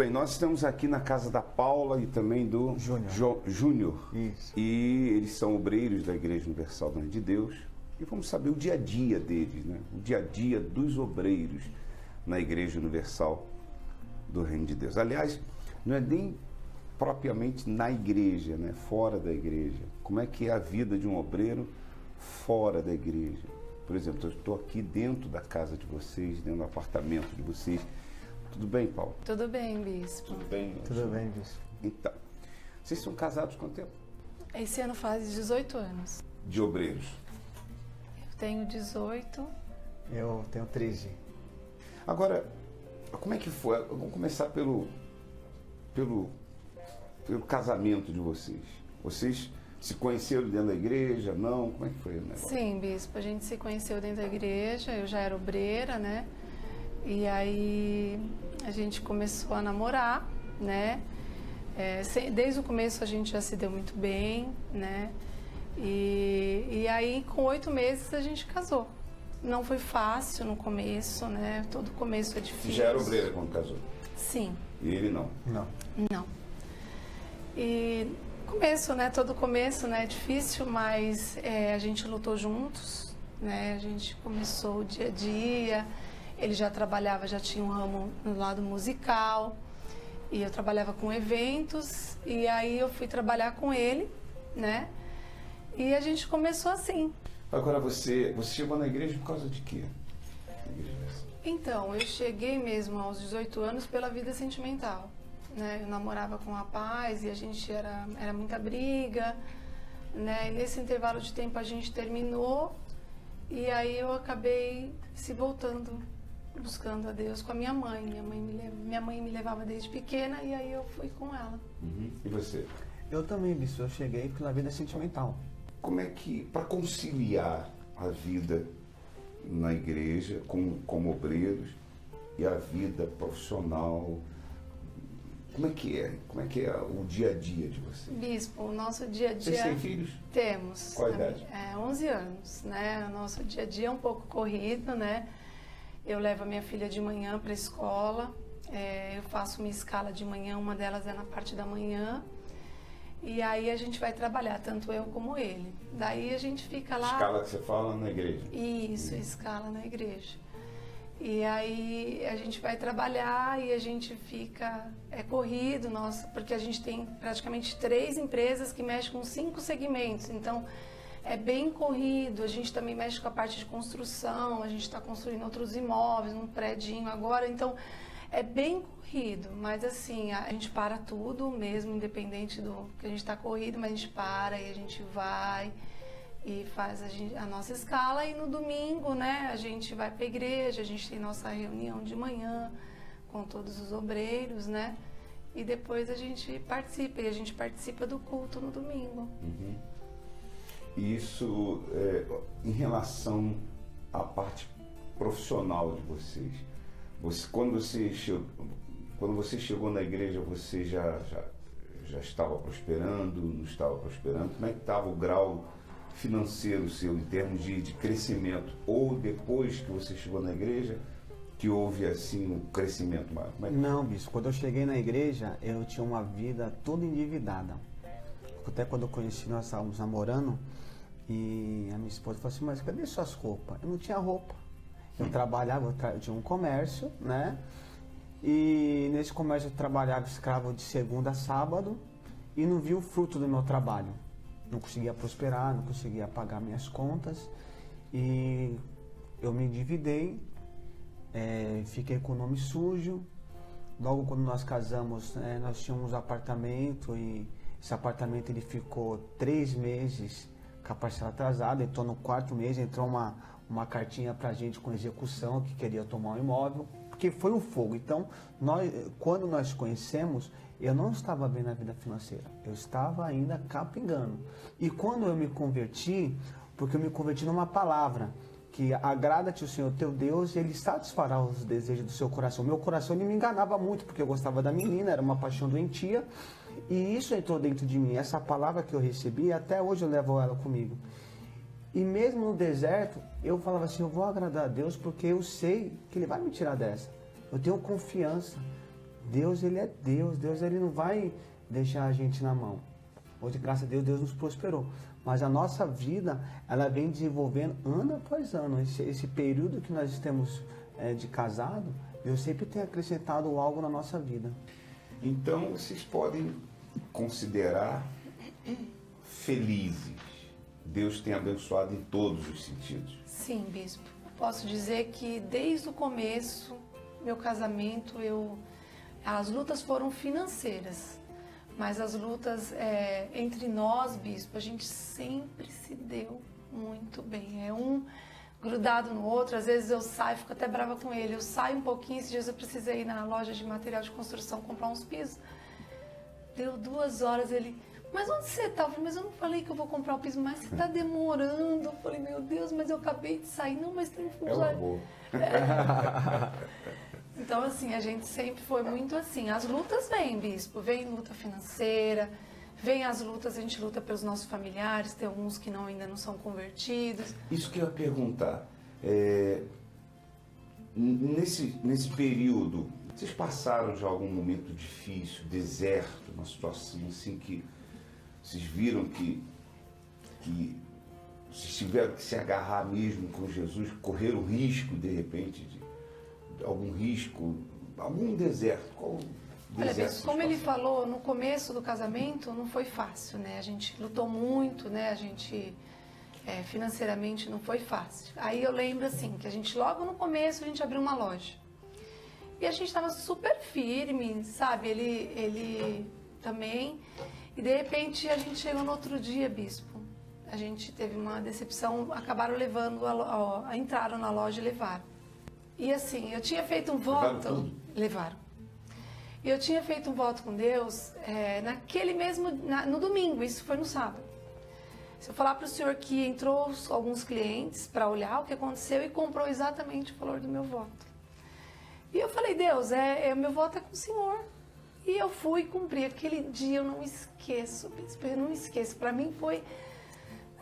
bem, nós estamos aqui na casa da Paula e também do Júnior. Isso. E eles são obreiros da Igreja Universal do Reino de Deus. E vamos saber o dia a dia deles, né? O dia a dia dos obreiros na Igreja Universal do Reino de Deus. Aliás, não é nem propriamente na igreja, né? Fora da igreja. Como é que é a vida de um obreiro fora da igreja? Por exemplo, eu estou aqui dentro da casa de vocês, dentro do apartamento de vocês. Tudo bem, Paulo? Tudo bem, bispo. Tudo bem? Tudo bem, bispo. Então, vocês são casados há quanto tempo? Esse ano faz 18 anos. De obreiros. Eu tenho 18. Eu tenho 13. Agora, como é que foi? Vamos começar pelo casamento de vocês. Vocês se conheceram dentro da igreja? Não? Como é que foi o negócio? Sim, bispo. A gente se conheceu dentro da igreja. Eu já era obreira, né? E aí a gente começou a namorar, né? Desde o começo a gente já se deu muito bem, né? E aí com 8 meses a gente casou. Não foi fácil no começo, né? Todo começo é difícil. Você já era obreira quando casou? Sim. E ele não? Não. Não. E começo, né? Todo começo, né? É difícil, mas a gente lutou juntos, né? A gente começou o dia a dia. Ele já trabalhava, já tinha um ramo no lado musical. E eu trabalhava com eventos. E aí eu fui trabalhar com ele, né? E a gente começou assim. Agora você chegou na igreja por causa de quê? Então, eu cheguei mesmo aos 18 anos pela vida sentimental, né? Eu namorava com um rapaz e a gente era muita briga, né? E nesse intervalo de tempo a gente terminou e aí eu acabei se voltando, buscando a Deus com a minha mãe. Minha mãe me levava desde pequena e aí eu fui com ela. Uhum. E você? Eu também, bispo. Eu cheguei pela vida sentimental. Como é que, para conciliar a vida na igreja, como obreiros, e a vida profissional, como é que é? Como é que é o dia a dia de vocês? Bispo, o nosso dia a dia... Vocês têm filhos? Temos. Qual a idade? 11 anos, né? O nosso dia a dia é um pouco corrido, né? Eu levo a minha filha de manhã para a escola, eu faço minha escala de manhã, uma delas é na parte da manhã. E aí a gente vai trabalhar, tanto eu como ele. Daí a gente fica lá... Escala que você fala na igreja. Isso, escala na igreja. E aí a gente vai trabalhar e a gente fica... É corrido, nossa, porque a gente tem praticamente 3 empresas que mexem com 5 segmentos. Então, é bem corrido. A gente também mexe com a parte de construção, a gente está construindo outros imóveis, um predinho agora. Então, é bem corrido, mas assim, a gente para tudo mesmo, independente do que a gente está corrido, mas a gente para e a gente vai e faz a nossa escala. E no domingo, né, a gente vai para a igreja, a gente tem nossa reunião de manhã com todos os obreiros, né? E depois a gente participa do culto no domingo. Uhum. Isso, em relação à parte profissional de vocês, quando você chegou na igreja, você já estava prosperando, não estava prosperando? Como é que estava o grau financeiro seu em termos de crescimento? Ou depois que você chegou na igreja, que houve assim um crescimento maior? Não, bispo. Quando eu cheguei na igreja, eu tinha uma vida toda endividada. Até quando eu conheci, nós estávamos namorando e a minha esposa falou assim, mas cadê suas roupas? Eu não tinha roupa. Eu trabalhava, eu tinha um comércio, né? E nesse comércio eu trabalhava escravo de segunda a sábado e não vi o fruto do meu trabalho. Não conseguia prosperar, não conseguia pagar minhas contas e eu me endividei, fiquei com o nome sujo. Logo quando nós casamos, nós tínhamos um apartamento e esse apartamento ele ficou 3 meses com a parcela atrasada, então no 4º mês entrou uma cartinha pra gente com execução que queria tomar um imóvel, porque foi um fogo. Então, quando nós nos conhecemos, eu não estava bem na vida financeira, eu estava ainda capengando. E quando eu me converti, porque eu me converti numa palavra, que agrada-te o Senhor teu Deus e Ele satisfará os desejos do seu coração. Meu coração ele me enganava muito, porque eu gostava da menina, era uma paixão doentia, e isso entrou dentro de mim. Essa palavra que eu recebi, até hoje eu levo ela comigo. E mesmo no deserto, eu falava assim, eu vou agradar a Deus porque eu sei que Ele vai me tirar dessa. Eu tenho confiança Deus, ele é Deus. Deus, ele não vai deixar a gente na mão. Hoje, graças a Deus, Deus nos prosperou. Mas a nossa vida, ela vem desenvolvendo ano após ano. Esse período que nós temos de casado, Deus sempre tem acrescentado algo na nossa vida. Então, vocês podem considerar felizes. Deus tem abençoado em todos os sentidos. Sim, bispo. Posso dizer que desde o começo, meu casamento, as lutas foram financeiras. Mas as lutas entre nós, bispo, a gente sempre se deu muito bem. É um grudado no outro. Às vezes eu saio, fico até brava com ele. Eu saio um pouquinho, esses dias eu precisei ir na loja de material de construção comprar uns pisos. Deu 2 horas, ele... Mas onde você tá? Eu falei, mas eu não falei que eu vou comprar o piso, mas você tá demorando. Eu falei, meu Deus, mas eu acabei de sair. Não, mas tem funcionário. É um amor. Então, assim, a gente sempre foi muito assim. As lutas vêm, bispo. Vem luta financeira, vem as lutas, a gente luta pelos nossos familiares, tem alguns que ainda não são convertidos. Isso que eu ia perguntar. Nesse período, vocês passaram já algum momento difícil, deserto, uma situação assim que vocês viram que vocês tiveram que se agarrar mesmo com Jesus, correram risco, de repente, de algum risco, algum deserto? Qual Olha, deserto como ele falou, no começo do casamento não foi fácil, né? A gente lutou muito, né? A gente financeiramente não foi fácil. Aí eu lembro assim, que a gente logo no começo a gente abriu uma loja. E a gente estava super firme, sabe? Ele também. E de repente a gente chegou no outro dia, bispo. A gente teve uma decepção, acabaram levando, entraram na loja e levaram. E assim, eu tinha feito um voto... Levaram. E eu tinha feito um voto com Deus naquele mesmo... no domingo, isso foi no sábado. Se eu falar para o senhor que entrou alguns clientes para olhar o que aconteceu e comprou exatamente o valor do meu voto. E eu falei, Deus, o meu voto é com o senhor. E eu fui cumprir. Aquele dia eu não esqueço, bispo, eu não esqueço. Para mim foi...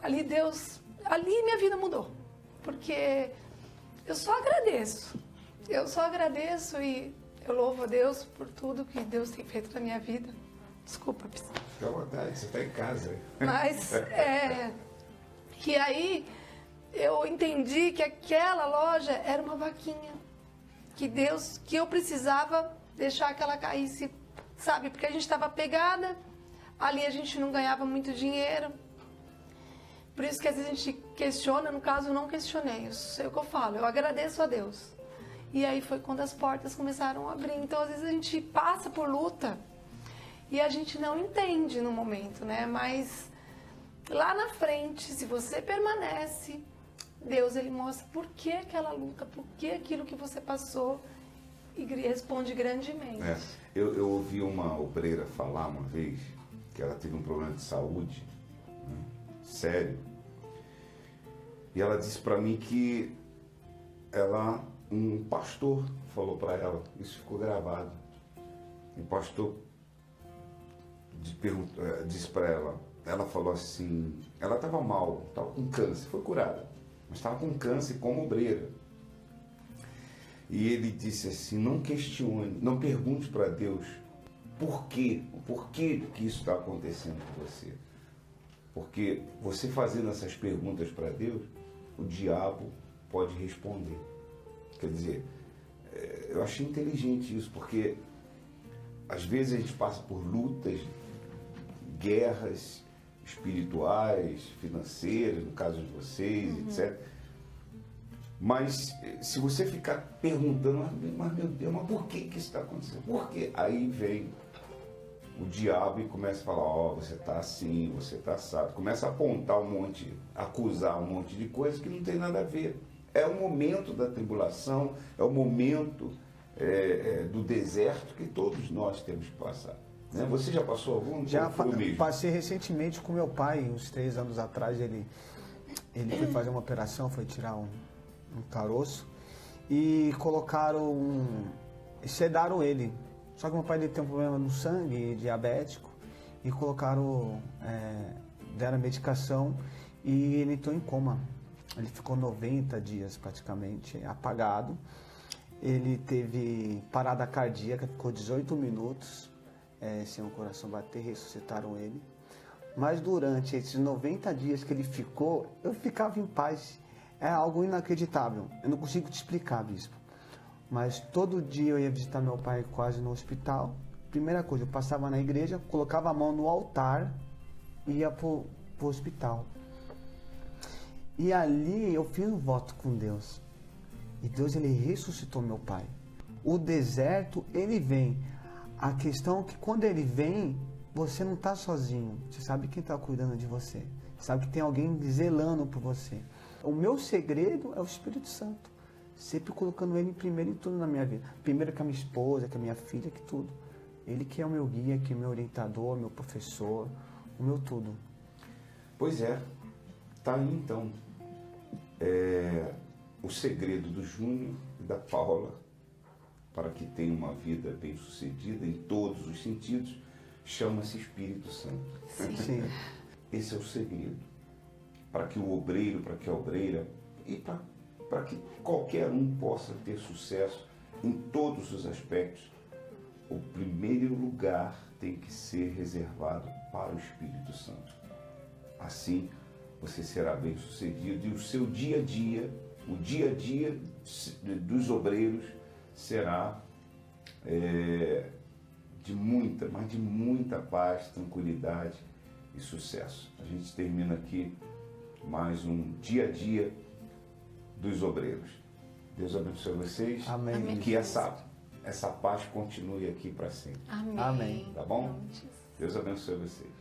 Ali Deus... Ali minha vida mudou. Porque eu só agradeço. Eu só agradeço e eu louvo a Deus por tudo que Deus tem feito na minha vida. Desculpa, bispo. Fica à vontade, você está em casa. Mas, que aí eu entendi que aquela loja era uma vaquinha. Que eu precisava deixar que ela caísse, sabe? Porque a gente estava pegada, ali a gente não ganhava muito dinheiro. Por isso que às vezes a gente questiona, no caso eu não questionei, eu sei o que eu falo, eu agradeço a Deus. E aí foi quando as portas começaram a abrir. Então às vezes a gente passa por luta e a gente não entende no momento, né? Mas lá na frente, se você permanece, Deus, ele mostra por que aquela luta, por que aquilo que você passou e responde grandemente. Eu ouvi uma obreira falar uma vez que ela teve um problema de saúde, né, sério, e ela disse para mim que um pastor falou para ela, isso ficou gravado, o pastor disse para ela falou assim, ela estava mal, estava com câncer, foi curada, mas estava com câncer como obreira. E ele disse assim, não questione, não pergunte para Deus por que isso está acontecendo com você. Porque você fazendo essas perguntas para Deus, o diabo pode responder. Quer dizer, eu achei inteligente isso, porque às vezes a gente passa por lutas, guerras espirituais, financeiras, no caso de vocês, etc. Mas se você ficar perguntando, mas meu Deus, mas por que isso está acontecendo? Por quê? Aí vem o diabo e começa a falar, você está assim, você está assado. Começa a apontar um monte, acusar um monte de coisas que não tem nada a ver. É o momento da tribulação, é o momento do deserto que todos nós temos que passar. Né? Você já passou algum? Já passei recentemente com meu pai, uns 3 anos atrás, ele foi fazer uma operação, foi tirar um caroço e sedaram ele. Só que meu pai tem um problema no sangue, diabético, e deram a medicação e ele entrou em coma. Ele ficou 90 dias praticamente apagado Ele teve parada cardíaca, ficou 18 minutos sem o coração bater, ressuscitaram ele. Mas durante esses 90 dias que ele ficou, eu ficava em paz. É algo inacreditável. Eu não consigo te explicar, bispo. Mas todo dia eu ia visitar meu pai quase no hospital. Primeira coisa, eu passava na igreja, colocava a mão no altar e ia pro hospital. E ali eu fiz um voto com Deus. E Deus, ele ressuscitou meu pai. O deserto, ele vem. A questão é que quando ele vem, você não está sozinho. Você sabe quem está cuidando de você. Você sabe que tem alguém zelando por você. O meu segredo é o Espírito Santo. Sempre colocando ele primeiro em tudo na minha vida. Primeiro que a minha esposa, que a minha filha, que tudo. Ele que é o meu guia, que é o meu orientador, meu professor, o meu tudo. Pois é. Tá aí então. O segredo do Júnior e da Paula para que tenha uma vida bem-sucedida em todos os sentidos, chama-se Espírito Santo. Sim. Esse é o segredo. Para que o obreiro, para que a obreira e para que qualquer um possa ter sucesso em todos os aspectos, o primeiro lugar tem que ser reservado para o Espírito Santo. Assim, você será bem-sucedido e o seu dia a dia, o dia a dia dos obreiros será de muita paz, tranquilidade e sucesso. A gente termina aqui mais um dia a dia dos obreiros. Deus abençoe vocês. Amém. Amém. E que essa paz continue aqui para sempre. Amém. Amém. Tá bom? Deus abençoe vocês.